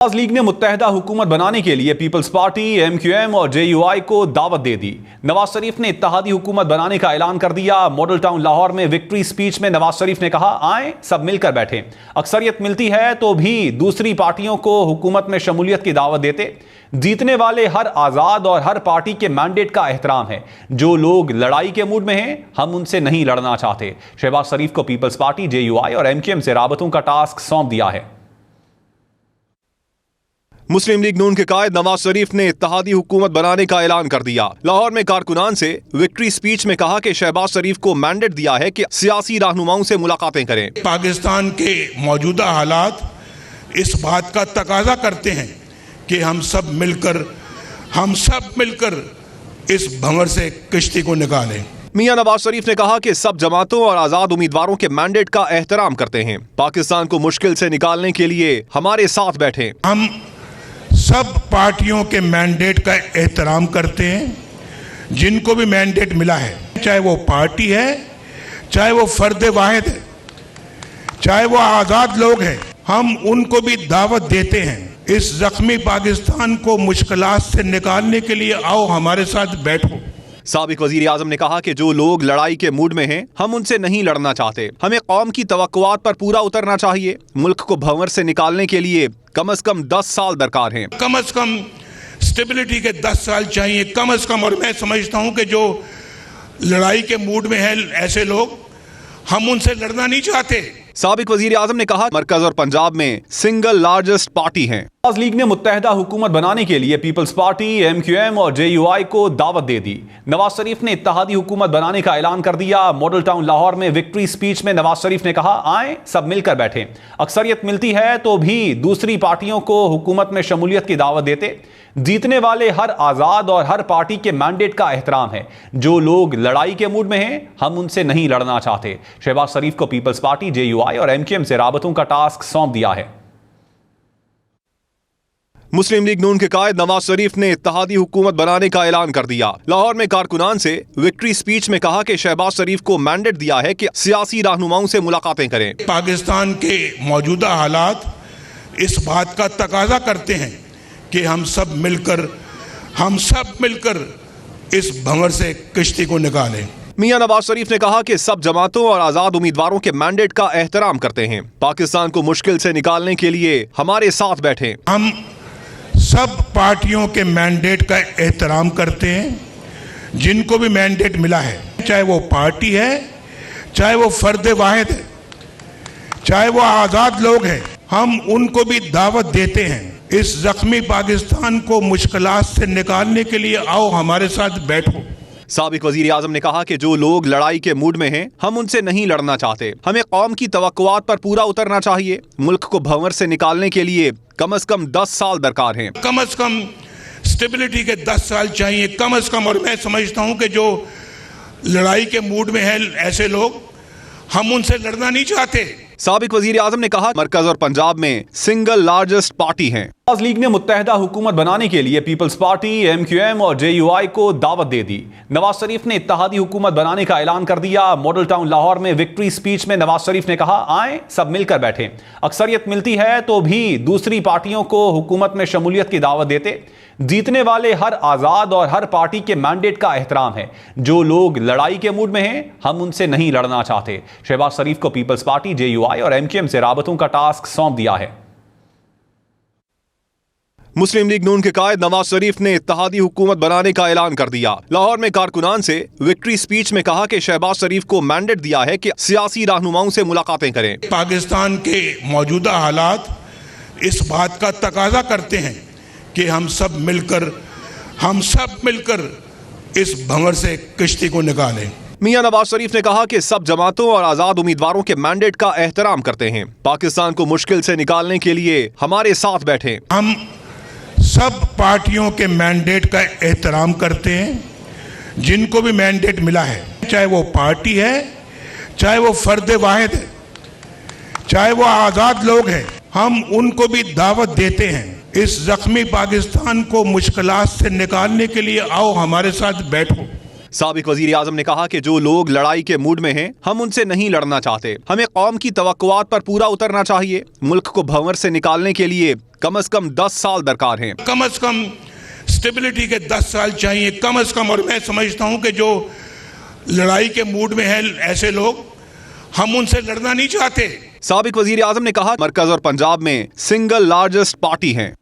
Nawaz league ने मुत्तहदा हुकूमत बनाने के लिए पीपल्स पार्टी, MQM और JUI को दावत दे दी। नवाज शरीफ ने इत्तेहादी हुकूमत बनाने का ऐलान कर दिया। मॉडल टाउन लाहौर में विक्ट्री स्पीच में नवाज शरीफ ने कहा, आए सब मिलकर बैठे। अक्सरियत मिलती है तो भी दूसरी पार्टियों को हुकूमत में शमूलियत की दावत देते। जीतने वाले हर आज़ाद और हर पार्टी के मैंडेट का एहतराम है। जो लोग लड़ाई के मूड में हैं, हम उनसे नहीं लड़ना चाहते। शहबाज शरीफ को पीपल्स पार्टी, JUI और MQM से राबतों का टास्क सौंप दिया है। मुस्लिम लीग नून के कायद नवाज शरीफ ने इत्तेहादी हुकूमत बनाने का ऐलान कर दिया। लाहौर में कारकुनान से विक्ट्री स्पीच में कहा कि शहबाज शरीफ को मैंडेट दिया है कि सियासी रहनुमाओं से मुलाकातें करें। पाकिस्तान के मौजूदा हालात इस बात का तकाजा करते हैं कि हम सब मिलकर इस भंवर से किश्ती को निकालें। मियां नवाज शरीफ ने कहा कि सब जमातों और आजाद उम्मीदवारों के मैंडेट का एहतराम करते हैं। पाकिस्तान को मुश्किल से निकालने के लिए हमारे साथ बैठे। हम सब पार्टियों के मैंडेट का एहतराम करते हैं। जिनको भी मैंडेट मिला है, चाहे वो पार्टी है, चाहे वो फर्द वाहिद है, चाहे वो आज़ाद लोग हैं, हम उनको भी दावत देते हैं। इस जख्मी पाकिस्तान को मुश्किलात से निकालने के लिए आओ हमारे साथ बैठो। साबिक वजीर आजम ने कहा कि जो लोग लड़ाई के मूड में हैं, हम उनसे नहीं लड़ना चाहते। हमें कौम की तवक्कुआत पर पूरा उतरना चाहिए। मुल्क को भंवर से निकालने के लिए कम से कम 10 साल दरकार हैं। कम से कम स्टेबिलिटी के 10 साल चाहिए, कम से कम। और मैं समझता हूं कि जो लड़ाई के मूड में है ऐसे लोग, हम उनसे लड़ना नहीं चाहते। साबिक वजीर आजम ने कहा, मरकज और पंजाब में सिंगल लार्जेस्ट पार्टी हैं। नवाज लीग ने मुत्तहदा हुकूमत बनाने के लिए पीपल्स पार्टी, MQM और JUI को दावत दे दी। नवाज शरीफ ने इत्तेहादी हुकूमत बनाने का ऐलान कर दिया। मॉडल टाउन लाहौर में विक्ट्री स्पीच में नवाज शरीफ ने कहा, आए सब मिलकर बैठे। अक्सरियत मिलती है तो भी दूसरी पार्टियों को हुकूमत में शमूलियत की दावत देते। जीतने वाले हर आज़ाद और हर पार्टी के मैंडेट का एहतराम है। जो लोग लड़ाई के मूड में हैं, हम उनसे नहीं लड़ना चाहते। शहबाज शरीफ को पीपल्स पार्टी, JUI और MQM से राबतों का टास्क सौंप दिया है। मुस्लिम लीग नून के कायद नवाज शरीफ ने इत्तेहादी हुकूमत बनाने का ऐलान कर दिया। लाहौर में कारकुनान से विक्ट्री स्पीच में कहा कि शहबाज शरीफ को मैंडेट दिया है कि सियासी रहनुमाओं से मुलाकातें करें। पाकिस्तान के मौजूदा हालात इस बात का तकाजा करते हैं कि हम सब मिलकर इस भंवर से किश्ती को निकालें। मियां नवाज शरीफ ने कहा कि सब जमातों और आजाद उम्मीदवारों के मैंडेट का एहतराम करते हैं। पाकिस्तान को मुश्किल से निकालने के लिए हमारे साथ बैठे। हम सब पार्टियों के मैंडेट का एहतराम करते हैं। जिनको भी मैंडेट मिला है, चाहे वो पार्टी है, चाहे वो फर्द वाहिद है, चाहे वो आज़ाद लोग हैं, हम उनको भी दावत देते हैं। इस जख्मी पाकिस्तान को मुश्किलात से निकालने के लिए आओ हमारे साथ बैठो। साबिक वजीर आजम ने कहा कि जो लोग लड़ाई के मूड में हैं, हम उनसे नहीं लड़ना चाहते। हमें कौम की तवक्कुआत पर पूरा उतरना चाहिए। मुल्क को भंवर से निकालने के लिए कम से कम 10 साल दरकार हैं। कम से कम स्टेबिलिटी के 10 साल चाहिए, कम से कम। और मैं समझता हूं कि जो लड़ाई के मूड में है ऐसे लोग, हम उनसे लड़ना नहीं चाहते। साबिक वजीर आजम ने कहा, मरकज और पंजाब में सिंगल लार्जेस्ट पार्टी हैं। नवाज लीग ने मुत्तहदा हुकूमत बनाने के लिए पीपल्स पार्टी, MQM और JUI को दावत दे दी। नवाज शरीफ ने इत्तेहादी हुकूमत बनाने का ऐलान कर दिया। मॉडल टाउन लाहौर में विक्ट्री स्पीच में नवाज शरीफ ने कहा, आए सब मिलकर बैठे। अक्सरियत मिलती है तो भी दूसरी पार्टियों को हुकूमत में शमूलियत की दावत देते। जीतने वाले हर आज़ाद और हर पार्टी के मैंडेट का एहतराम है। जो लोग लड़ाई के मूड में हैं, हम उनसे नहीं लड़ना चाहते। शहबाज शरीफ को पीपल्स पार्टी, JUI और MQM से राबतों का टास्क सौंप दिया है। मुस्लिम लीग नून के कायद नवाज शरीफ ने इत्तेहादी हुकूमत बनाने का ऐलान कर दिया। लाहौर में कारकुनान से विक्ट्री स्पीच में कहा कि शहबाज शरीफ को मैंडेट दिया है कि सियासी रहनुमाओं से मुलाकातें करें। पाकिस्तान के मौजूदा हालात इस बात का तकाजा करते हैं कि हम सब मिलकर इस भंवर से किश्ती को निकालें। मियां नवाज शरीफ ने कहा कि सब जमातों और आजाद उम्मीदवारों के मैंडेट का एहतराम करते हैं। पाकिस्तान को मुश्किल से निकालने के लिए हमारे साथ बैठे। हम सब पार्टियों के मैंडेट का एहतराम करते हैं। जिनको भी मैंडेट मिला है, चाहे वो पार्टी है, चाहे वो फर्द वाहिद है, चाहे वो आज़ाद लोग हैं, हम उनको भी दावत देते हैं। इस जख्मी पाकिस्तान को मुश्किलात से निकालने के लिए आओ हमारे साथ बैठो। साबिक वजीर आजम ने कहा कि जो लोग लड़ाई के मूड में हैं, हम उनसे नहीं लड़ना चाहते। हमें कौम की तवक्कुआत पर पूरा उतरना चाहिए। मुल्क को भंवर से निकालने के लिए कम से कम 10 साल दरकार हैं। कम से कम स्टेबिलिटी के 10 साल चाहिए कम से कम। और मैं समझता हूं कि जो लड़ाई के मूड में हैं ऐसे लोग, हम उनसे लड़ना नहीं चाहते। साबिक वजीर आजम ने कहा मरकज और पंजाब में सिंगल लार्जेस्ट पार्टी हैं।